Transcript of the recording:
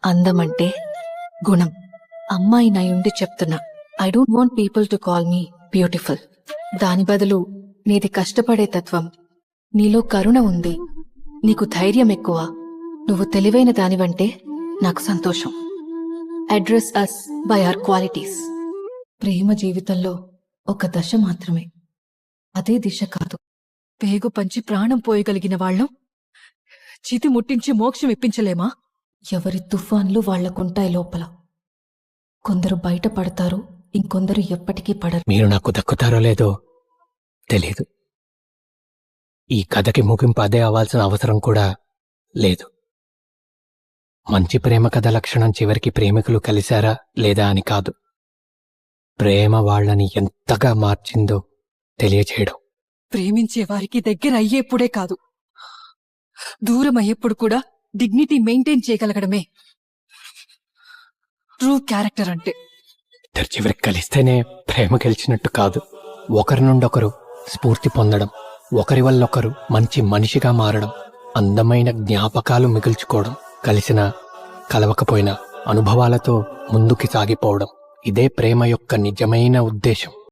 అందమంటే గుణం. అమ్మాయి నయుండి చెప్తున్నా, I don't want people to call me beautiful. దాని బదులు నీది కష్టపడే తత్వం, నీలో కరుణ ఉంది, నీకు ధైర్యం ఎక్కువ, నువ్వు తెలివైన దానివంటే నాకు సంతోషం. Address us by our qualities. ప్రేమ జీవితంలో ఒక దశ మాత్రమే, అదే దిశ కాదు. పేగు పంచి ప్రాణం పోయగలిగిన వాళ్ళం చితి ముట్టించి మోక్షం ఇప్పించలేమా? ఎవరి తుఫాన్లు వాళ్లకుంటాయి లోపల. కొందరు బయట పడతారు, ఇంకొందరు ఎప్పటికీ పడరు. మీరు నాకు దక్కుతారో లేదో తెలీదు. ఈ కథకి ముగింపు అదే అవ్వాల్సిన అవసరం కూడా లేదు. మంచి ప్రేమ కథ లక్షణం చివరికి ప్రేమికులు కలిశారా లేదా అని కాదు, ప్రేమ వాళ్లని ఎంతగా మార్చిందో తెలియచేయడం. ప్రేమించే వారికి దగ్గర అయ్యేప్పుడే కాదు, దూరం అయ్యేప్పుడు కూడా డిగ్నిటీ మెయింటైన్ చేయగలగడమే ట్రూ క్యారెక్టర్ అంటే. ఇద్దరు చివరికి కలిస్తేనే ప్రేమ గెలిచినట్టు కాదు. ఒకరి నుండొకరు స్ఫూర్తి పొందడం, ఒకరి వల్లొకరు మంచి మనిషిగా మారడం, అందమైన జ్ఞాపకాలు మిగుల్చుకోవడం, కలిసినా కలవకపోయినా అనుభవాలతో ముందుకి సాగిపోవడం. ఇదే ప్రేమ యొక్క నిజమైన ఉద్దేశం.